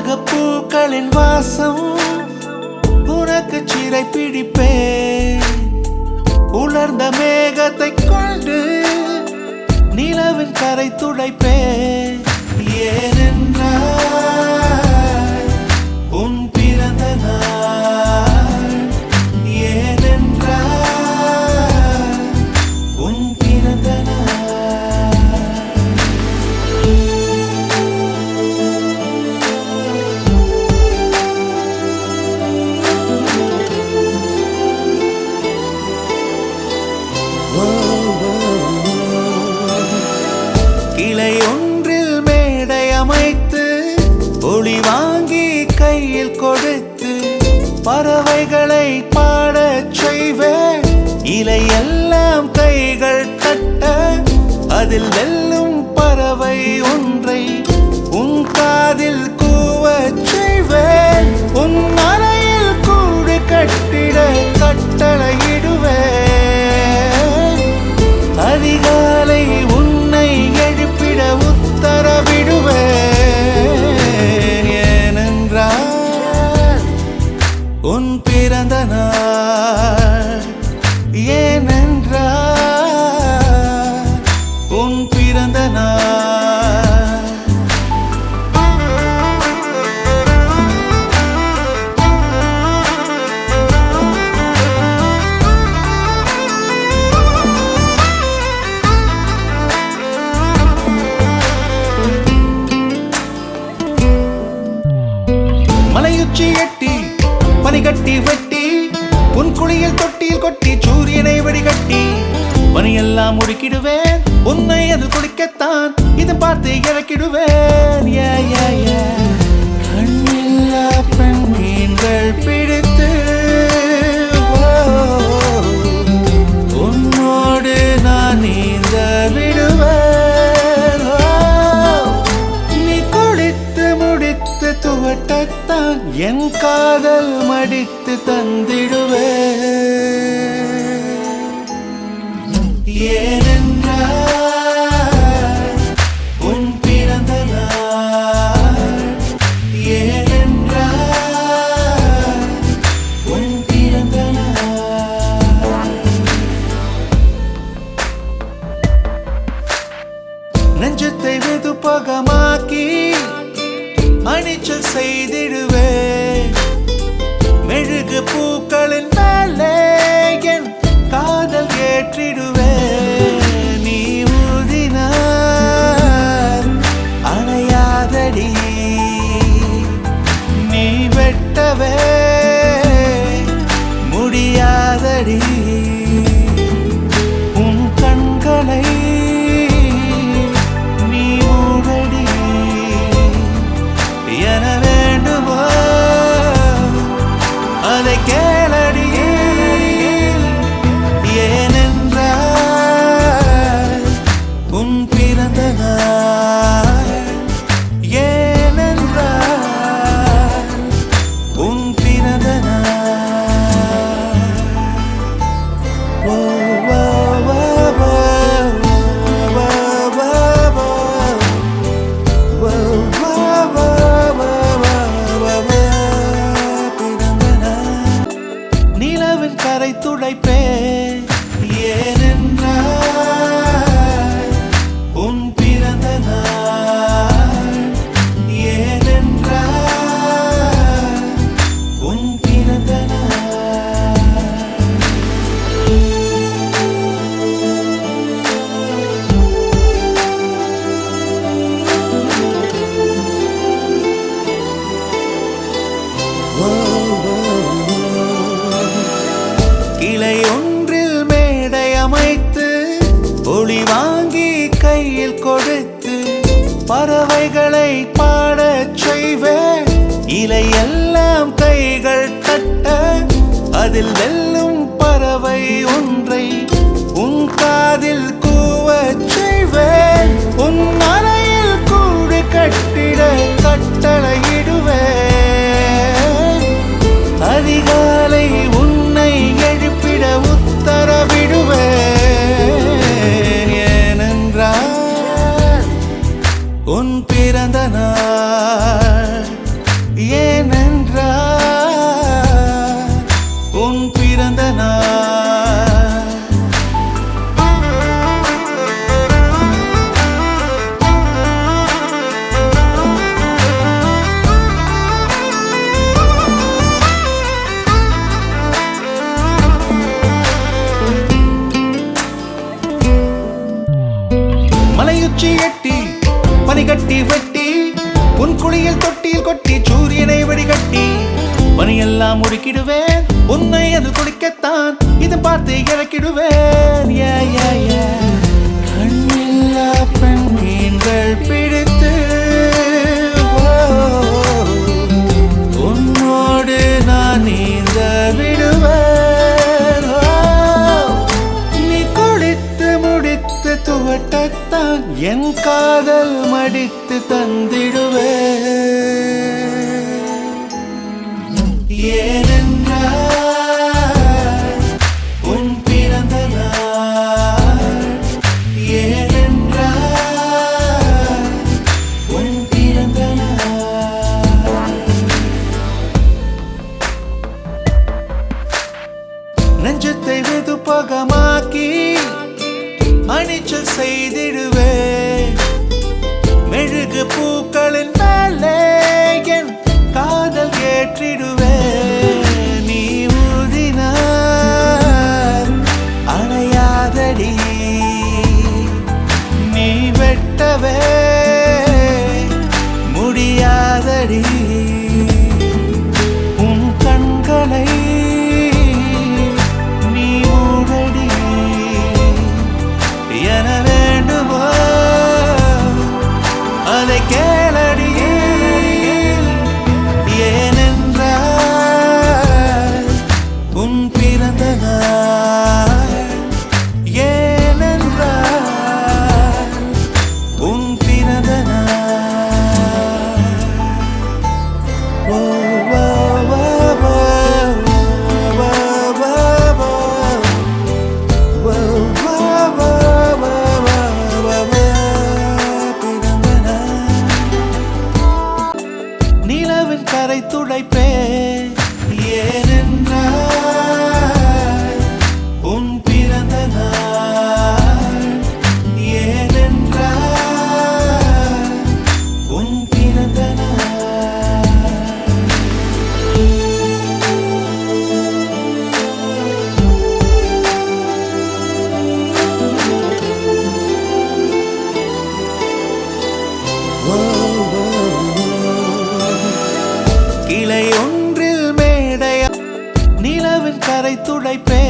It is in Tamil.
உலக பூக்களின் வாசம் உனக்கு சிறை பிடிப்பேன். உலர்ந்த மேகத்தை கொண்டு நிலவின் கரை துடைப்பேன். ஏனென்றால் உன் பிறந்த நாள், ஏனென்றால் உன் பிறந்த கிளை ஒன்றில் மேடை அமைத்து ஒளி வாங்கி கையில் கொடுத்து பறவைகளை பாடச் செய்வேன். இலையெல்லாம் கைகள் தட்ட அதில் வெல்லும் பறவை ஒன்றை உன் காதில் கூவச் செய்வேன். உன் அறையில் கூடு கட்டிட கட்டளையிடுவேன். அதிகாலை உன்னை எழுப்பிட உத்தரவிடுவேன். ஏனென்றால் உன் பிறந்த நாள், ஏனென்றால் உன் பிறந்த நாள். மலையுச்சி எட்டி பனிகட்டி வெட்டி உன் குளியல் தொட்டியில் கொட்டி சூரியனை வடிகட்டி பனியெல்லாம் முடுக்கிடுவேன். உன்னை அது குளிக்கத்தான் இதை பார்த்து இறக்கிடுவேன். கண்ணில்லா பெண் மீன்கள் பிடித்து உன்னோடு நான் நீந்த விடுவேன். நீ குளித்து முடித்து துவட்டத்தான் என் காதல் மடித்து தந்திடுவேன். ஏனென்றால் உன் பிறந்த நாள், ஏனென்றால் உன் பிறந்த நாள். நெஞ்சத்தை வெதுப்பகமாக்கி அணிச்சல் செய்திடுவேன். மெழுகு பூக்களின் மேலே என் காதல் ஏற்றிடுவேன். நீ ஊதினார் அணையாதடி, நீ வெட்டவே முடியாதடி. உன் கண்களை நீ மூடடி என வேண்டுமோ அதை கேளடி. ஏனென்றால் உன் பிறந்த நாள், ஏனென்றால் உன் பிறந்த நாள். ஓ ஓ ஓ ஓ ஓ ஓ நிலவின் கரை துடைப்பேன். ஏனென்றால் உன் பிறந்த நாள், ஏனென்றால் உன் பிறந்த கிளை ஒன்றில் மேடை அமைத்து ஒளி வாங்கி கையில் கொடுத்து பறவைகளை பாடச் செய்வேன். இலையெல்லாம் கைகள் தட்ட அதில் வெல்லும் பறவை ஒன்றை உன் காதில் கூவச் செய்வேன். உன் அறையில் கூடு கட்டிட கட்டளையிடுவேன். அதிகாலை உன்னை எழுப்பிட உத்தரவிடுவேன். ஏனென்றால் உன் பிறந்த நாள், தொட்டியில் கொட்டி சூரியனை வடிகட்டி பனியெல்லாம் முறுக்கிடுவேன் உன்னை அது குடிக்கத்தான் இதை பார்த்து இறக்கிடுவேன். கண்ணில்லா பெண் மீன்கள் பிடித்து உன்னோடு நான் நீந்த விடுவேன். நீ குடித்து முடித்து துவட்டத்தான் என் காதல் மடித்து தந்திடுவேன். ஏனென்றால் உன் பிறந்த நாள், ஏனென்றால் உன் பிறந்த நாள். நெஞ்சத்தை வெதுப்பகமாக்கி அணிச்சல் செய்திடுவேன். மெழுகு பூக்களின் மேலே என் காதல் ஏற்றிடுவேன். நீ ஊதினார் அணையாதடி, நீ வெட்டவே முடியாதடி. உன் கண்களை நீ மூடடி, என வேண்டுமோ அதை கேளடி. ஏனென்றால் உன் பிறந்த நாள், ஏனென்றால் உன் பிறந்த நாள். ஓ ஓ ஓ ஓ ஓ ஓ ஓ நிலவின் கரை துடைப்பே. ஏனென்றால் உன் பிறந்த நாள், ஏனென்றால் உன் பிறந்த நாள். கிளை ஒன்றில் மேடைய நிலவின் கரை துடைப்பே.